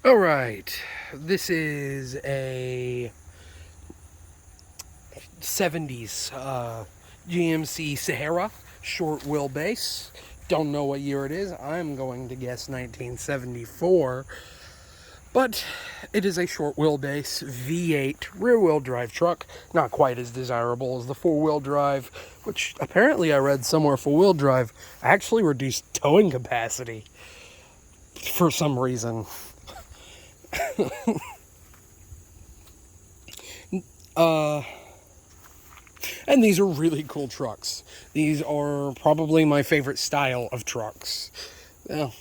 All right, this is a 70s GMC Sahara short wheelbase. Don't know what year it is. I'm going to guess 1974. But it is a short wheelbase V8 rear wheel drive truck. Not quite as desirable as the four wheel drive, which apparently I read somewhere four wheel drive actually reduced towing capacity for some reason. And these are really cool trucks. These are probably my favorite style of trucks. Well,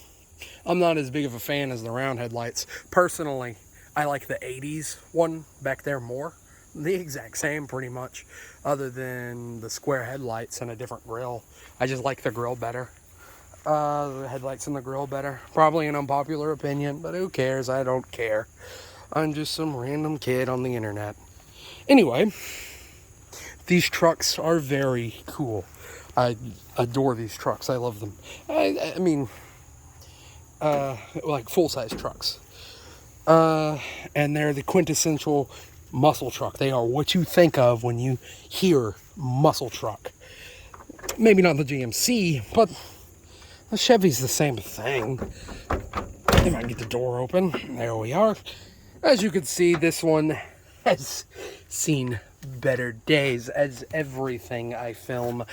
I'm not as big of a fan as the round headlights. Personally, I like the 80s one back there more. The exact same, pretty much, other than the square headlights and a different grille. I just like the grille better. The headlights and the grille better. Probably an unpopular opinion, but who cares? I don't care. I'm just some random kid on the internet. Anyway, these trucks are very cool. I adore these trucks. I love them. I mean, like full-size trucks. And they're the quintessential muscle truck. They are what you think of when you hear muscle truck. Maybe not the GMC, but the Chevy's the same thing. If I can get the door open. There we are. As you can see, this one has seen better days, as everything I film,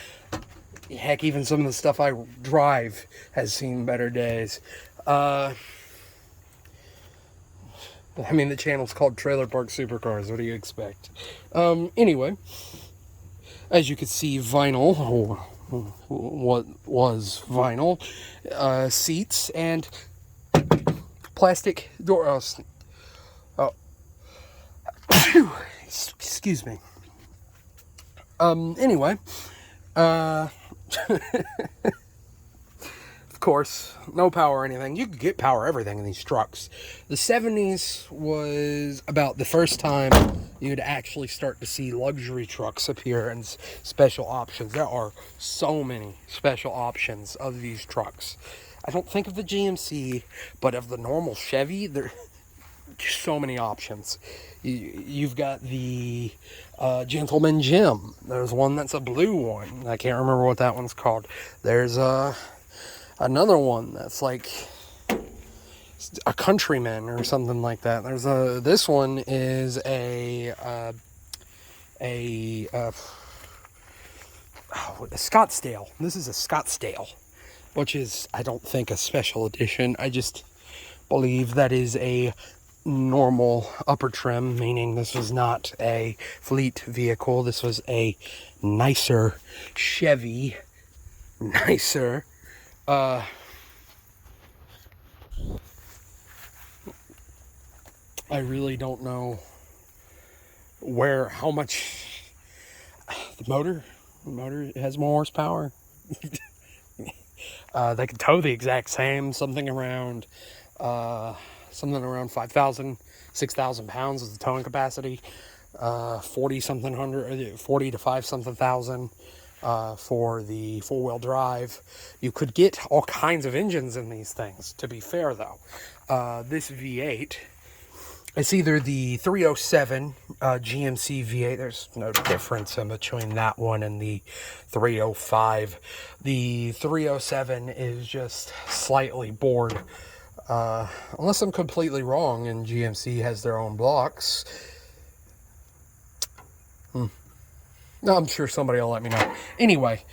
heck, even some of the stuff I drive has seen better days. I mean, the channel's called Trailer Park Supercars. What do you expect? Anyway, as you can see, vinyl, or what was vinyl, seats, and plastic door. Excuse me. Anyway, of course, no power or anything. You could get power everything in these trucks. The 70s was about the first time you'd actually start to see luxury trucks appear and special options. There are so many special options of these trucks. I don't think of the GMC, but of the normal Chevy, there's so many options. You've got the Gentleman Jim. There's one that's a blue one. I can't remember what that one's called. There's another one that's like a Countryman or something like that. There's this one is a Scottsdale. This is a Scottsdale, which is, I don't think, a special edition. I just believe that is a normal upper trim, meaning this was not a fleet vehicle. This was a nicer Chevy. Nicer. I really don't know how much the motor has more horsepower. They can tow the exact same, something around 5,000, 6,000 pounds is the towing capacity. 40 to 5 something thousand for the four-wheel drive. You could get all kinds of engines in these things, to be fair though. This V8, it's either the 307 GMC V8. There's no difference in between that one and the 305. The 307 is just slightly bored. Unless I'm completely wrong and GMC has their own blocks. No, I'm sure somebody will let me know. Anyway,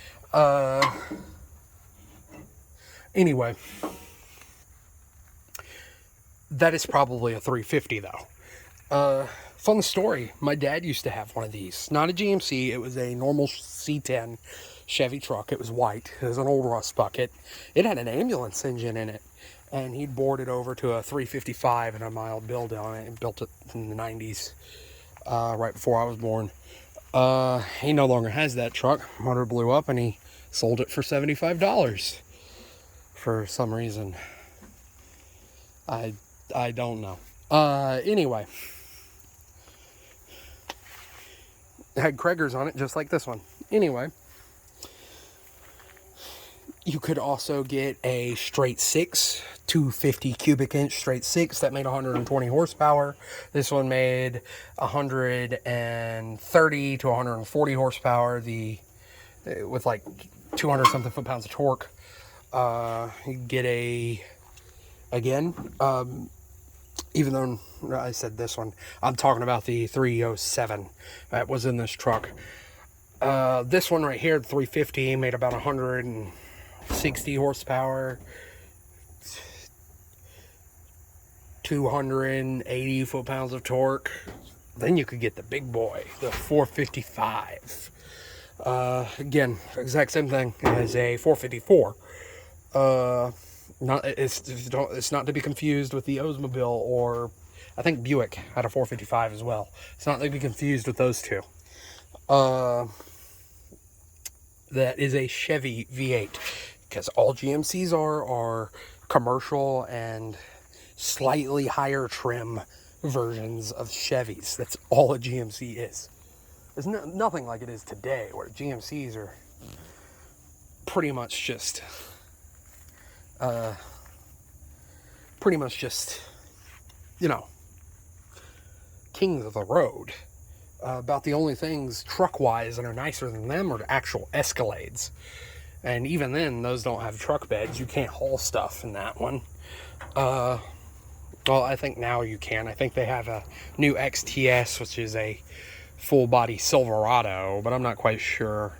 that is probably a 350 though. Fun story. My dad used to have one of these. Not a GMC. It was a normal C10 Chevy truck. It was white. It was an old rust bucket. It had an ambulance engine in it. And he'd bored it over to a 355 and a mild build on it, and built it in the 90s, right before I was born. He no longer has that truck. Motor blew up and he sold it for $75 for some reason. I don't know. Anyway, it had Krager's on it, just like this one. Anyway, you could also get a straight 6 250 cubic inch straight six that made 120 horsepower. This one made 130 to 140 horsepower. With like 200 something foot-pounds of torque. You get again, even though I said this one, I'm talking about the 307 that was in this truck. This one right here, the 350, made about 160 horsepower, 280 foot-pounds of torque. Then you could get the big boy, the 455. Again, exact same thing as a 454. It's not to be confused with the Oldsmobile, or I think Buick had a 455 as well. It's not to be confused with those two. That is a Chevy V8, because all GMCs are commercial and slightly higher trim versions of Chevys. That's all a GMC is. There's nothing like it is today, where GMCs are pretty much just kings of the road. About the only things truck-wise that are nicer than them are actual Escalades. And even then, those don't have truck beds. You can't haul stuff in that one. Well, I think now you can. I think they have a new XTS, which is a full-body Silverado, but I'm not quite sure.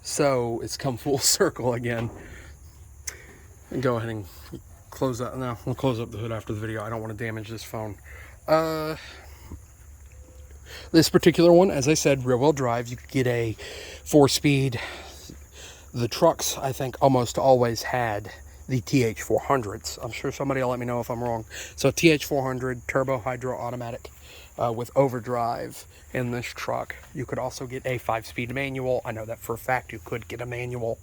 So it's come full circle again. And go ahead and close that. No, we'll close up the hood after the video. I don't want to damage this phone. This particular one, as I said, rear-wheel drive. You could get a 4-speed. The trucks, I think, almost always had the TH400s. I'm sure somebody will let me know if I'm wrong. So TH400 turbo hydro automatic with overdrive in this truck. You could also get a 5-speed manual. I know that for a fact you could get a manual.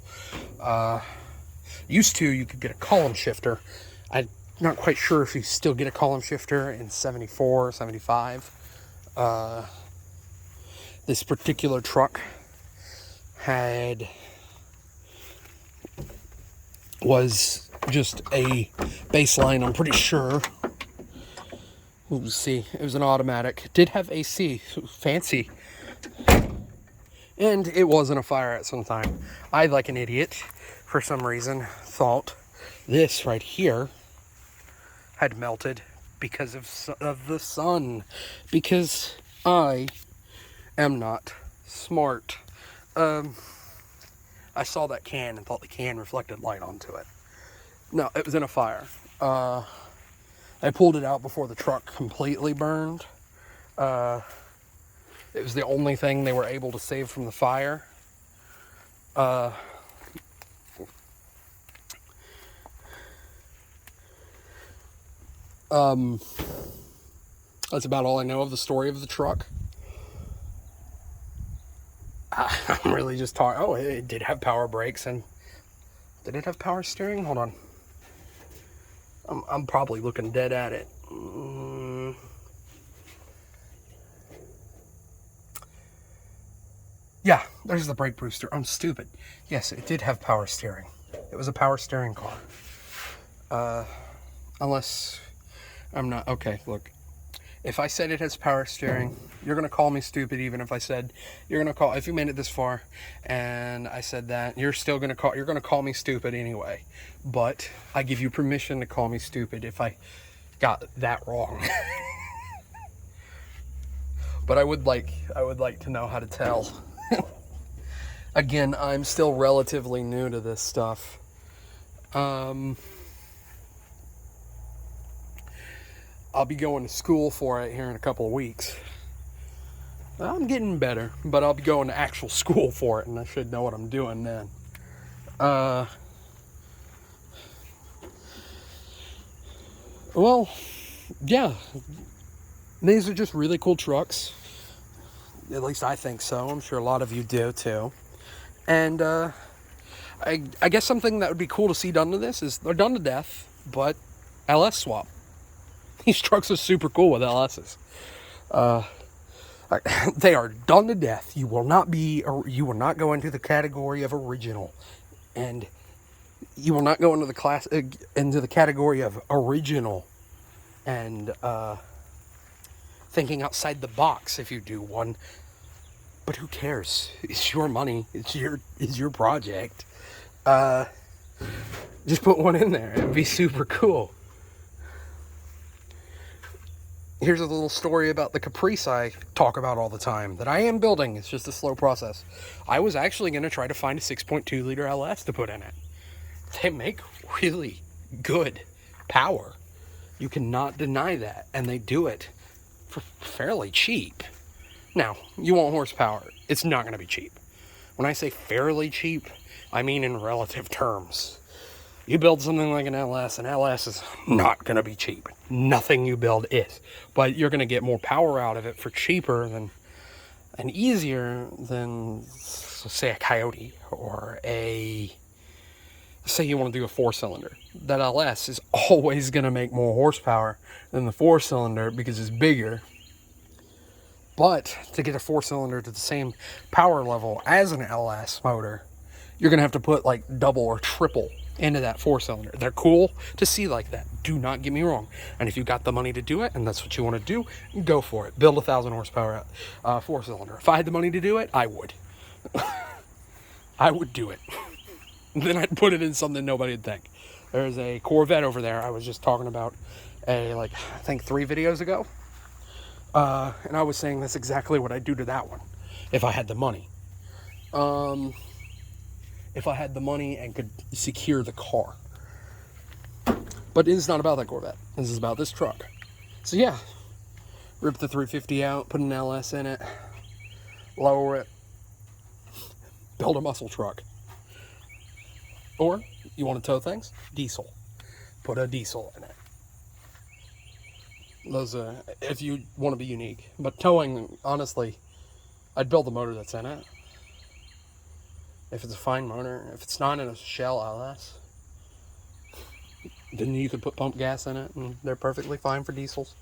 You could get a column shifter. I'm not quite sure if you still get a column shifter in 74 or 75. This particular truck was just a baseline, I'm pretty sure. We'll see. It was an automatic. It did have AC. Fancy. And it was in a fire at some time. I, like an idiot, for some reason, thought this right here had melted because of the sun. Because I am not smart. I saw that can and thought the can reflected light onto it. No, it was in a fire. I pulled it out before the truck completely burned. It was the only thing they were able to save from the fire. That's about all I know of the story of the truck. I'm really just talking. Oh, it did have power brakes, and did it have power steering? Hold on. I'm probably looking dead at it. Yeah, there's the brake booster. I'm stupid. Yes, it did have power steering. It was a power steering car. Unless I'm not. Okay, look. If I said it has power steering, you're going to call me stupid. Even if I said, if you made it this far and I said that, you're going to call me stupid anyway. But I give you permission to call me stupid if I got that wrong. But I would like to know how to tell. Again, I'm still relatively new to this stuff. I'll be going to school for it here in a couple of weeks. I'm getting better, but I'll be going to actual school for it, and I should know what I'm doing then. Well, yeah. These are just really cool trucks. At least I think so. I'm sure a lot of you do too. And I guess something that would be cool to see done to this is they're done to death, but LS swap. These trucks are super cool with LSs. They are done to death. You will not go into the category of original And you will not go into the class into the category of original and thinking outside the box if you do one. But who cares? It's your money. It's your project. Just put one in there. It'd be super cool. Here's a little story about the Caprice I talk about all the time that I am building. It's just a slow process. I was actually going to try to find a 6.2 liter LS to put in it. They make really good power. You cannot deny that. And they do it for fairly cheap. Now, you want horsepower. It's not going to be cheap. When I say fairly cheap, I mean in relative terms. You build something like an LS is not going to be cheap. Nothing you build is. But you're going to get more power out of it for cheaper than and easier than, say, a Coyote or say you want to do a 4-cylinder. That LS is always going to make more horsepower than the 4-cylinder because it's bigger. But to get a 4-cylinder to the same power level as an LS motor, you're going to have to put like double or triple into that 4-cylinder. They're cool to see like that. Do not get me wrong. And if you got the money to do it and that's what you want to do, go for it. Build a 1,000 horsepower 4-cylinder. If I had the money to do it, I would. I would do it. Then I'd put it in something nobody'd think. There's a Corvette over there I was just talking about I think 3 videos ago. And I was saying that's exactly what I'd do to that one if I had the money. If I had the money and could secure the car. But it's not about that Corvette. This is about this truck. So yeah, rip the 350 out, put an LS in it, lower it, build a muscle truck. Or, you want to tow things? Diesel. Put a diesel in it. Those, if you want to be unique. But towing, honestly, I'd build the motor that's in it. If it's a fine motor, if it's not in a Shell LS, then you could put pump gas in it, and they're perfectly fine for diesels,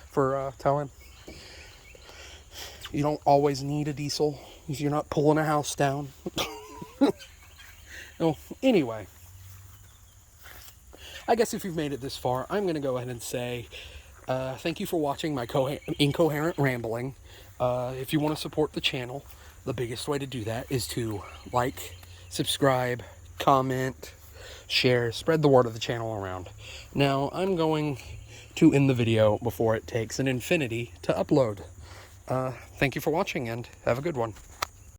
for towing. You don't always need a diesel if you're not pulling a house down. Well, anyway, I guess if you've made it this far, I'm going to go ahead and say thank you for watching my incoherent rambling. If you want to support the channel, the biggest way to do that is to like, subscribe, comment, share, spread the word of the channel around. Now, I'm going to end the video before it takes an infinity to upload. Thank you for watching, and have a good one.